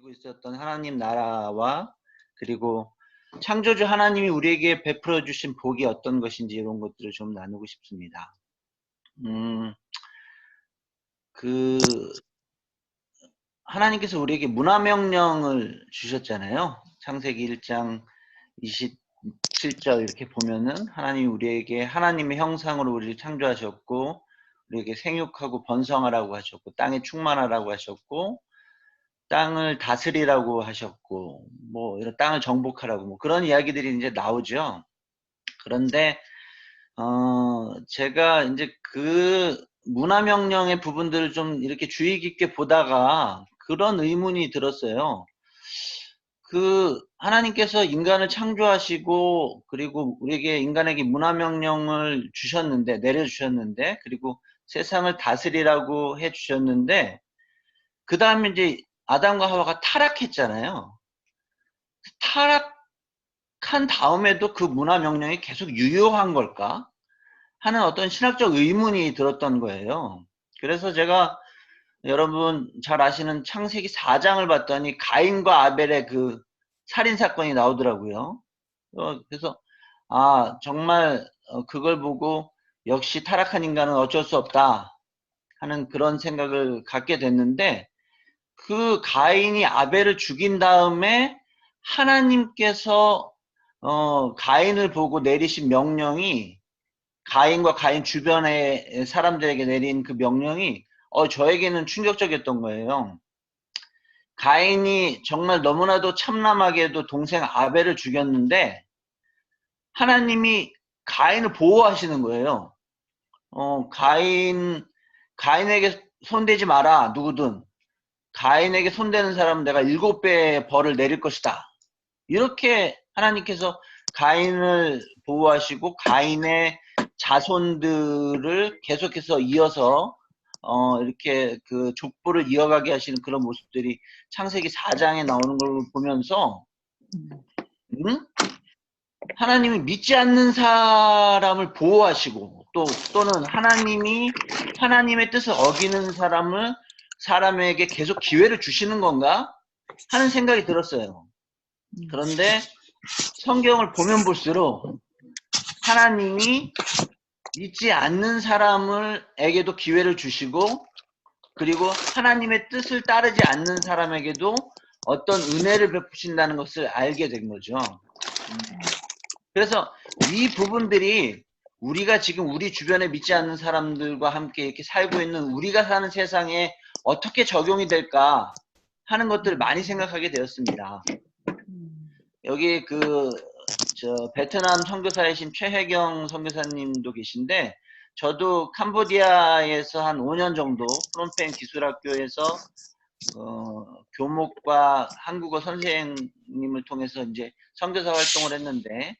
가지고 있었던 하나님 나라와 그리고 창조주 하나님이 우리에게 베풀어 주신 복이 어떤 것인지 이런 것들을 좀 나누고 싶습니다. 그 하나님께서 우리에게 문화명령을 주셨잖아요. 창세기 1장 27절 이렇게 보면은 하나님이 우리에게 하나님의 형상으로 우리를 창조하셨고 우리에게 생육하고 번성하라고 하셨고 땅에 충만하라고 하셨고 땅을 다스리라고 하셨고 뭐 이런 땅을 정복하라고 뭐 그런 이야기들이 이제 나오죠. 그런데 제가 이제 그 문화명령의 부분들을 좀 이렇게 주의 깊게 보다가 그런 의문이 들었어요. 그 하나님께서 인간을 창조하시고 그리고 우리에게 인간에게 문화명령을 주셨는데 내려주셨는데 그리고 세상을 다스리라고 해주셨는데 그 다음에 이제 아담과 하와가 타락했잖아요. 타락한 다음에도 그 문화명령이 계속 유효한 걸까 하는 어떤 신학적 의문이 들었던 거예요. 그래서 제가 여러분 잘 아시는 창세기 4장을 봤더니 가인과 아벨의 그 살인사건이 나오더라고요. 그래서 정말 그걸 보고 역시 타락한 인간은 어쩔 수 없다 하는 그런 생각을 갖게 됐는데 그 가인이 아벨을 죽인 다음에 하나님께서 가인을 보고 내리신 명령이 가인과 가인 주변의 사람들에게 내린 그 명령이 저에게는 충격적이었던 거예요. 가인이 정말 너무나도 참남하게도 동생 아벨을 죽였는데 하나님이 가인을 보호하시는 거예요. 가인에게 손대지 마라 누구든. 가인에게 손대는 사람은 내가 7배의 벌을 내릴 것이다. 이렇게 하나님께서 가인을 보호하시고 가인의 자손들을 계속해서 이어서 이렇게 그 족보를 이어가게 하시는 그런 모습들이 창세기 4장에 나오는 걸 보면서 하나님이 믿지 않는 사람을 보호하시고 또는 하나님이 하나님의 뜻을 어기는 사람에게 계속 기회를 주시는 건가 하는 생각이 들었어요. 그런데 성경을 보면 볼수록 하나님이 믿지 않는 사람에게도 기회를 주시고 그리고 하나님의 뜻을 따르지 않는 사람에게도 어떤 은혜를 베푸신다는 것을 알게 된 거죠. 그래서 이 부분들이 우리가 지금 우리 주변에 믿지 않는 사람들과 함께 이렇게 살고 있는 우리가 사는 세상에 어떻게 적용이 될까 하는 것들을 많이 생각하게 되었습니다. 여기 베트남 선교사이신 최혜경 선교사님도 계신데 저도 캄보디아에서 한 5년 정도 프놈펜 기술학교에서 교목과 한국어 선생님을 통해서 이제 선교사 활동을 했는데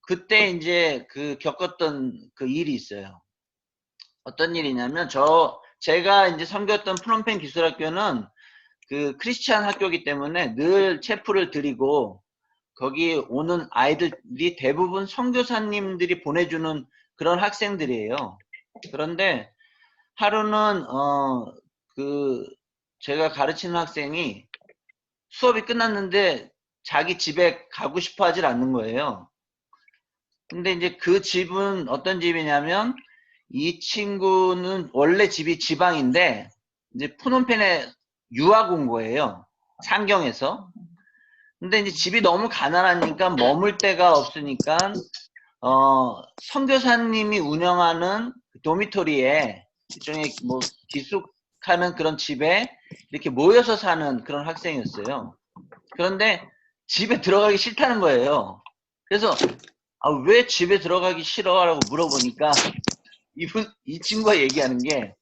그때 이제 겪었던 그 일이 있어요. 어떤 일이냐면 제가 이제 섬겼던 프놈펜 기술학교는 그 크리스찬 학교이기 때문에 늘 체프를 드리고 거기 오는 아이들이 대부분 선교사님들이 보내주는 그런 학생들이에요. 그런데 하루는 제가 가르치는 학생이 수업이 끝났는데 자기 집에 가고 싶어 하질 않는 거예요. 근데 이제 그 집은 어떤 집이냐면 이 친구는 원래 집이 지방인데 이제 푸놈펜에 유학 온 거예요. 상경에서. 근데 이제 집이 너무 가난하니까 머물 데가 없으니까 선교사님이 운영하는 도미토리에 일종의 뭐 기숙하는 그런 집에 이렇게 모여서 사는 그런 학생이었어요. 그런데 집에 들어가기 싫다는 거예요. 그래서 왜 집에 들어가기 싫어? 라고 물어보니까 이 친구가 얘기하는 게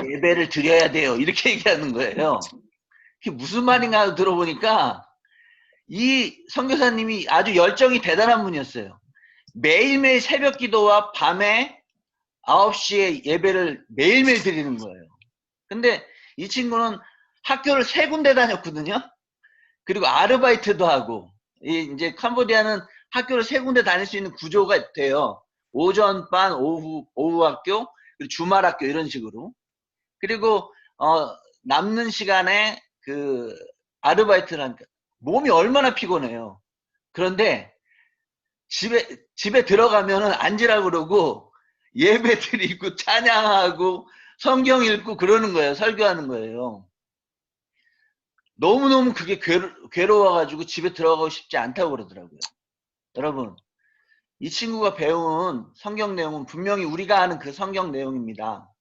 예배를 드려야 돼요. 이렇게 얘기하는 거예요. 그게 무슨 말인가 들어보니까 이 선교사님이 아주 열정이 대단한 분이었어요. 매일매일 새벽 기도와 밤에 9시에 예배를 매일매일 드리는 거예요. 근데 이 친구는 학교를 3군데 다녔거든요. 그리고 아르바이트도 하고 이제 캄보디아는 학교를 3군데 다닐 수 있는 구조가 돼요. 오전반, 오후 학교, 그리고 주말 학교 이런 식으로. 그리고 남는 시간에 그 아르바이트를 하니까 몸이 얼마나 피곤해요. 그런데 집에 들어가면은 앉으라고 그러고 예배 드리고 찬양하고 성경 읽고 그러는 거예요. 설교하는 거예요. 너무너무 그게 괴로워가지고 집에 들어가고 싶지 않다고 그러더라고요. 여러분, 이 친구가 배운 성경 내용은 분명히 우리가 아는 그 성경 내용입니다.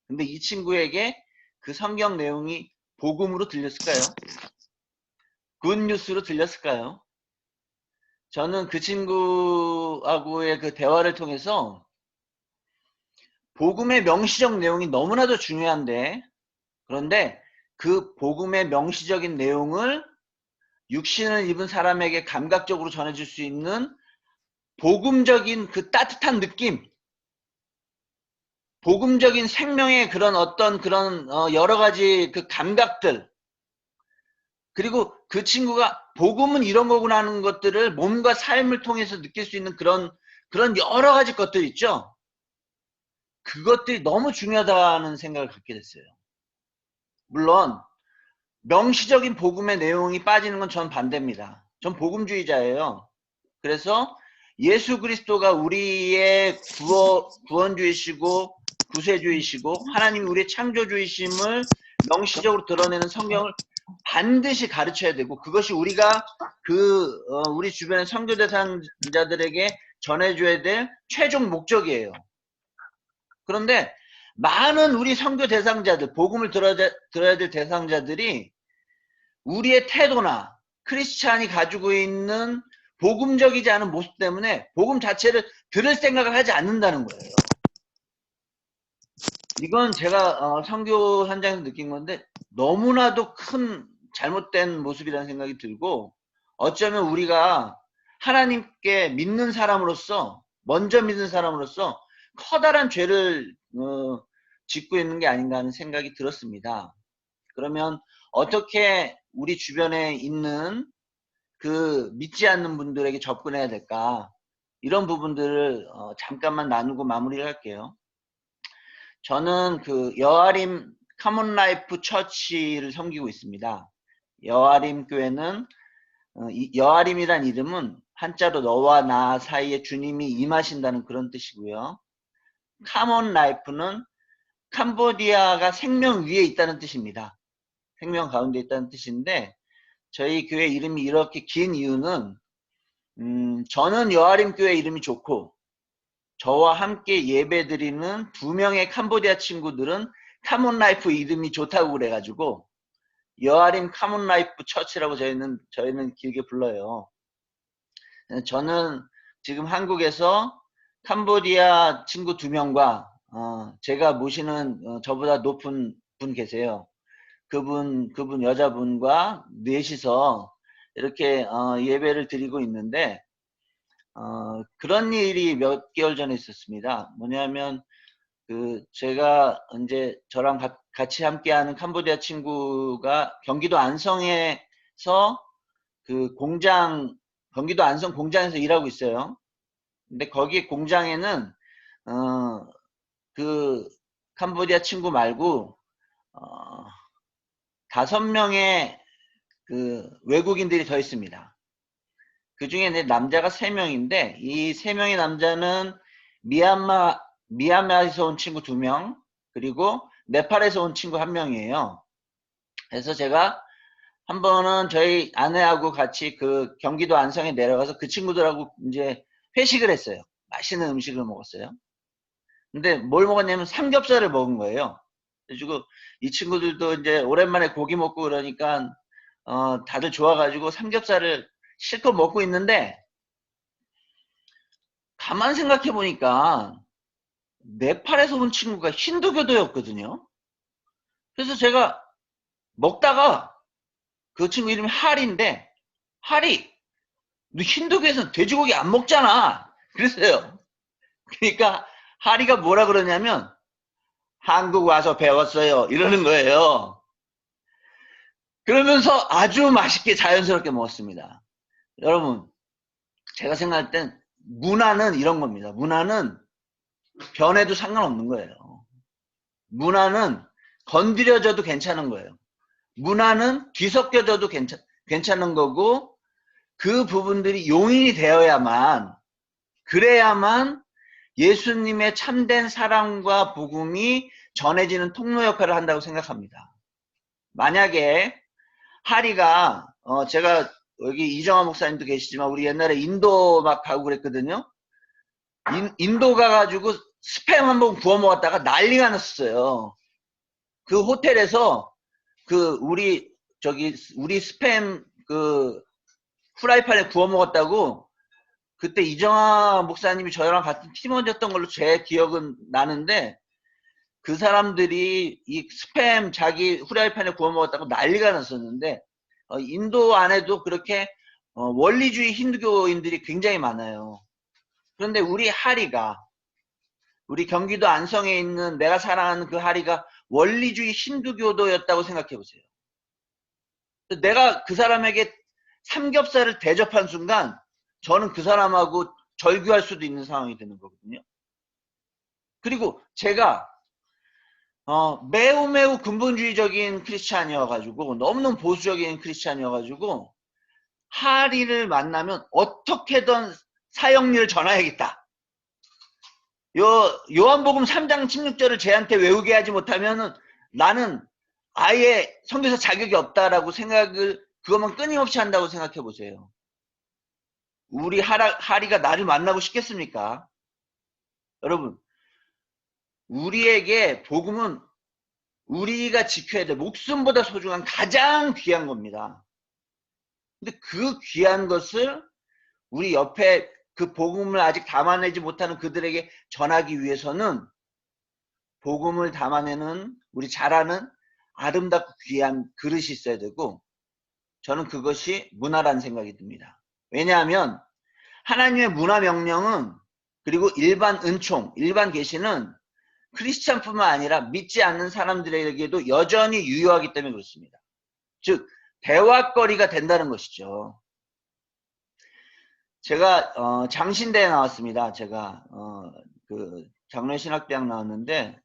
근데 이 친구에게 그 성경 내용이 복음으로 들렸을까요? 굿뉴스로 들렸을까요? 저는 그 친구하고의 그 대화를 통해서 복음의 명시적 내용이 너무나도 중요한데, 그런데 그 복음의 명시적인 내용을 육신을 입은 사람에게 감각적으로 전해줄 수 있는 복음적인 그 따뜻한 느낌, 복음적인 생명의 그런 어떤 그런 여러 가지 그 감각들, 그리고 그 친구가 복음은 이런 거구나 하는 것들을 몸과 삶을 통해서 느낄 수 있는 그런 여러 가지 것들 있죠. 그것들이 너무 중요하다는 생각을 갖게 됐어요. 물론 명시적인 복음의 내용이 빠지는 건 전 반대입니다. 전 복음주의자예요. 그래서 예수 그리스도가 우리의 구원주이시고 구세주이시고 하나님이 우리의 창조주이심을 명시적으로 드러내는 성경을 반드시 가르쳐야 되고, 그것이 우리가 우리 주변의 선교 대상자들에게 전해줘야 될 최종 목적이에요. 그런데 많은 우리 선교 대상자들, 복음을 들어야 될 대상자들이 우리의 태도나 크리스찬이 가지고 있는 복음적이지 않은 모습 때문에 복음 자체를 들을 생각을 하지 않는다는 거예요. 이건 제가 선교 현장에서 느낀 건데 너무나도 큰 잘못된 모습이라는 생각이 들고, 어쩌면 우리가 하나님께 믿는 사람으로서, 먼저 믿는 사람으로서 커다란 죄를 짓고 있는 게 아닌가 하는 생각이 들었습니다. 그러면 어떻게 우리 주변에 있는 그 믿지 않는 분들에게 접근해야 될까? 이런 부분들을 잠깐만 나누고 마무리를 할게요. 저는 그 여아림 카몬 라이프 처치를 섬기고 있습니다. 여아림 교회는 여아림이란 이름은 한자로 너와 나 사이에 주님이 임하신다는 그런 뜻이고요. 카몬 라이프는 캄보디아가 생명 위에 있다는 뜻입니다. 생명 가운데 있다는 뜻인데, 저희 교회 이름이 이렇게 긴 이유는 저는 여아림 교회 이름이 좋고, 저와 함께 예배드리는 2명의 캄보디아 친구들은 카몬라이프 이름이 좋다고 그래가지고 여아림 카몬라이프 처치라고 저희는 길게 불러요. 저는 지금 한국에서 캄보디아 친구 2명과 제가 모시는 저보다 높은 분 계세요. 그분 여자분과 넷이서 이렇게 예배를 드리고 있는데, 그런 일이 몇 개월 전에 있었습니다. 뭐냐면 제가 이제 저랑 같이 함께하는 캄보디아 친구가 경기도 안성에서 경기도 안성 공장에서 일하고 있어요. 근데 거기 공장에는 그 캄보디아 친구 말고 5명의 그 외국인들이 더 있습니다. 그 중에 남자가 3명인데, 이 3명의 남자는 미얀마에서 온 친구 2명, 그리고 네팔에서 온 친구 1명이에요. 그래서 제가 한 번은 저희 아내하고 같이 그 경기도 안성에 내려가서 그 친구들하고 이제 회식을 했어요. 맛있는 음식을 먹었어요. 근데 뭘 먹었냐면 삼겹살을 먹은 거예요. 그래가지고 이 친구들도 이제 오랜만에 고기 먹고 그러니까 다들 좋아가지고 삼겹살을 실컷 먹고 있는데, 가만 생각해 보니까 네팔에서 온 친구가 힌두교도였거든요. 그래서 제가 먹다가, 그 친구 이름이 하리인데, 하리, 너 힌두교에서는 돼지고기 안 먹잖아. 그랬어요. 그러니까 하리가 뭐라 그러냐면 한국 와서 배웠어요 이러는 거예요. 그러면서 아주 맛있게 자연스럽게 먹었습니다. 여러분, 제가 생각할 땐 문화는 이런 겁니다. 문화는 변해도 상관없는 거예요. 문화는 건드려져도 괜찮은 거예요. 문화는 뒤섞여져도 괜찮은 거고, 그 부분들이 용인이 되어야만, 그래야만 예수님의 참된 사랑과 복음이 전해지는 통로 역할을 한다고 생각합니다. 만약에 하리가 제가 여기 이정화 목사님도 계시지만 우리 옛날에 인도 막 가고 그랬거든요. 인도 가가지고 스팸 한번 구워 먹었다가 난리가 났었어요. 그 호텔에서 우리 스팸 후라이팬에 구워 먹었다고 그때 이정화 목사님이 저랑 같은 팀원이었던 걸로 제 기억은 나는데, 그 사람들이 이 스팸 자기 후라이팬에 구워 먹었다고 난리가 났었는데, 인도 안에도 그렇게 원리주의 힌두교인들이 굉장히 많아요. 그런데 우리 하리가, 우리 경기도 안성에 있는 내가 사랑하는 그 하리가 원리주의 힌두교도였다고 생각해 보세요. 내가 그 사람에게 삼겹살을 대접한 순간 저는 그 사람하고 절규할 수도 있는 상황이 되는 거거든요. 그리고 제가 매우 근본주의적인 크리스찬이어가지고, 너무너무 보수적인 크리스찬이어가지고, 하리를 만나면 어떻게든 사형리를 전해야겠다. 요한복음 3장 16절을 쟤한테 외우게 하지 못하면은 나는 아예 선교사 자격이 없다라고 생각을 그것만 끊임없이 한다고 생각해 보세요. 우리 하리가 나를 만나고 싶겠습니까? 여러분, 우리에게 복음은 우리가 지켜야 될 목숨보다 소중한 가장 귀한 겁니다. 근데 그 귀한 것을 우리 옆에 그 복음을 아직 담아내지 못하는 그들에게 전하기 위해서는 복음을 담아내는 우리 잘 아는 아름답고 귀한 그릇이 있어야 되고, 저는 그것이 문화라는 생각이 듭니다. 왜냐하면 하나님의 문화 명령은, 그리고 일반 은총, 일반 계시는 크리스찬뿐만 아니라 믿지 않는 사람들에게도 여전히 유효하기 때문에 그렇습니다. 즉 대화거리가 된다는 것이죠. 제가 장신대에 나왔습니다. 제가 그 장로신학대학 나왔는데,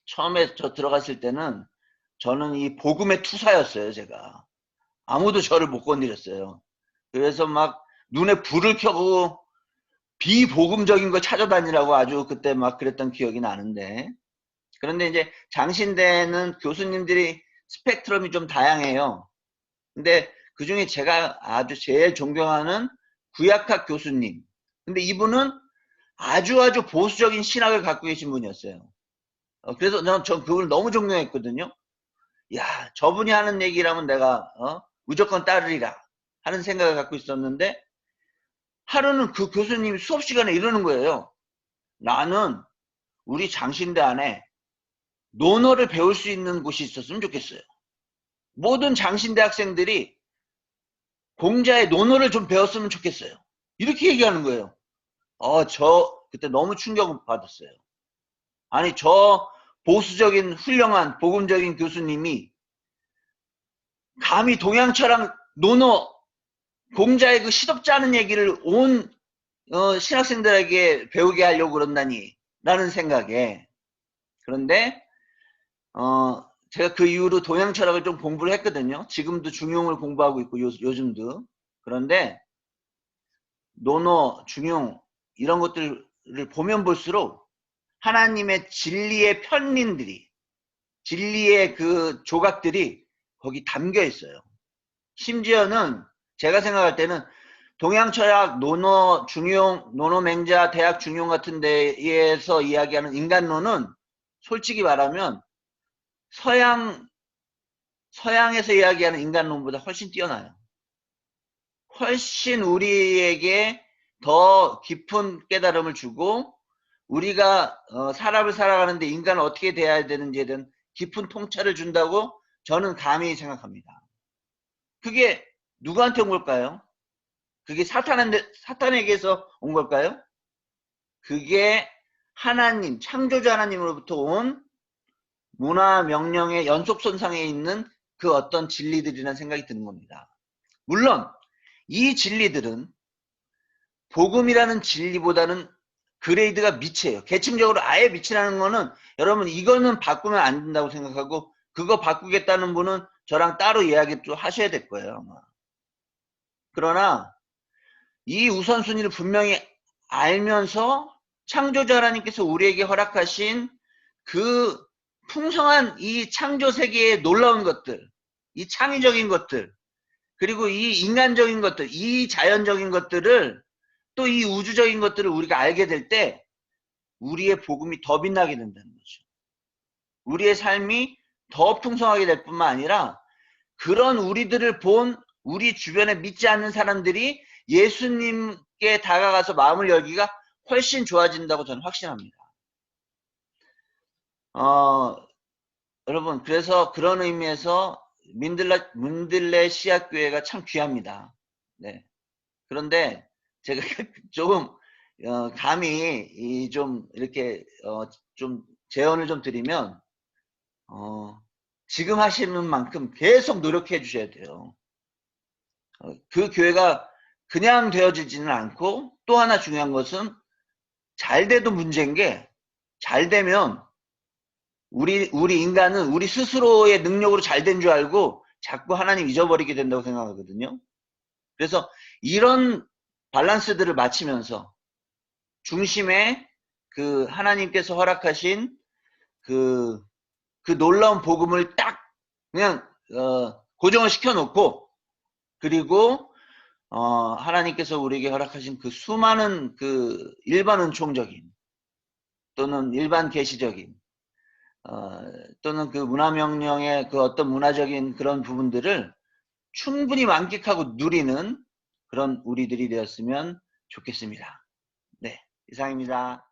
처음에 저 들어갔을 때는 저는 이 복음의 투사였어요. 제가 아무도 저를 못 건드렸어요. 그래서 막 눈에 불을 켜고 비복음적인 거 찾아다니라고 아주 그때 막 그랬던 기억이 나는데, 그런데 이제 장신대는 교수님들이 스펙트럼이 좀 다양해요. 근데 그 중에 제가 아주 제일 존경하는 구약학 교수님. 근데 이분은 아주 보수적인 신학을 갖고 계신 분이었어요. 그래서 전 그걸 너무 존경했거든요. 야, 저분이 하는 얘기라면 내가 무조건 따르리라 하는 생각을 갖고 있었는데, 하루는 그 교수님이 수업 시간에 이러는 거예요. 나는 우리 장신대 안에 논어를 배울 수 있는 곳이 있었으면 좋겠어요. 모든 장신대 학생들이 공자의 논어를 좀 배웠으면 좋겠어요. 이렇게 얘기하는 거예요. 저 그때 너무 충격을 받았어요. 아니, 저 보수적인 훌륭한 복음적인 교수님이 감히 동양철학 논어, 공자의 그 시덥지 않은 얘기를 온 신학생들에게 배우게 하려고 그런다니 라는 생각에. 그런데 제가 그 이후로 동양철학을 좀 공부를 했거든요. 지금도 중용을 공부하고 있고 요즘도. 그런데 논어, 중용 이런 것들을 보면 볼수록 하나님의 진리의 편린들이, 진리의 그 조각들이 거기 담겨 있어요. 심지어는 제가 생각할 때는 동양철학, 논어, 중용, 논어맹자, 대학 중용 같은 데에서 이야기하는 인간론은 솔직히 말하면 서양에서 이야기하는 인간론보다 훨씬 뛰어나요. 훨씬 우리에게 더 깊은 깨달음을 주고, 우리가 사람을 살아가는데 인간은 어떻게 대해야 되는지에 대한 깊은 통찰을 준다고 저는 감히 생각합니다. 그게 누구한테 온 걸까요? 그게 사탄에게서 온 걸까요? 그게 하나님, 창조주 하나님으로부터 온 문화 명령의 연속선상에 있는 그 어떤 진리들이라는 생각이 드는 겁니다. 물론 이 진리들은 복음이라는 진리보다는 그레이드가 밑이에요. 계층적으로 아예 밑이라는 거는 여러분 이거는 바꾸면 안 된다고 생각하고, 그거 바꾸겠다는 분은 저랑 따로 이야기 좀 하셔야 될 거예요, 아마. 그러나 이 우선순위를 분명히 알면서 창조자 하나님께서 우리에게 허락하신 그 풍성한 이 창조 세계의 놀라운 것들, 이 창의적인 것들, 그리고 이 인간적인 것들, 이 자연적인 것들을, 또 이 우주적인 것들을 우리가 알게 될 때 우리의 복음이 더 빛나게 된다는 거죠. 우리의 삶이 더 풍성하게 될 뿐만 아니라 그런 우리들을 본 우리 주변에 믿지 않는 사람들이 예수님께 다가가서 마음을 열기가 훨씬 좋아진다고 저는 확신합니다. 여러분, 그래서 그런 의미에서 문들레 씨앗교회가 참 귀합니다. 네. 그런데 제가 조금 감히 좀 이렇게 좀 제언을 좀 드리면 지금 하시는 만큼 계속 노력해 주셔야 돼요. 그 교회가 그냥 되어지지는 않고, 또 하나 중요한 것은 잘 돼도 문제인 게, 잘 되면 우리 인간은 우리 스스로의 능력으로 잘 된 줄 알고 자꾸 하나님 잊어버리게 된다고 생각하거든요. 그래서 이런 밸런스들을 맞추면서 중심에 그 하나님께서 허락하신 그 놀라운 복음을 딱 그냥 고정을 시켜놓고, 그리고 하나님께서 우리에게 허락하신 그 수많은 그 일반 은총적인 또는 일반 계시적인 또는 그 문화명령의 그 어떤 문화적인 그런 부분들을 충분히 만끽하고 누리는 그런 우리들이 되었으면 좋겠습니다. 네, 이상입니다.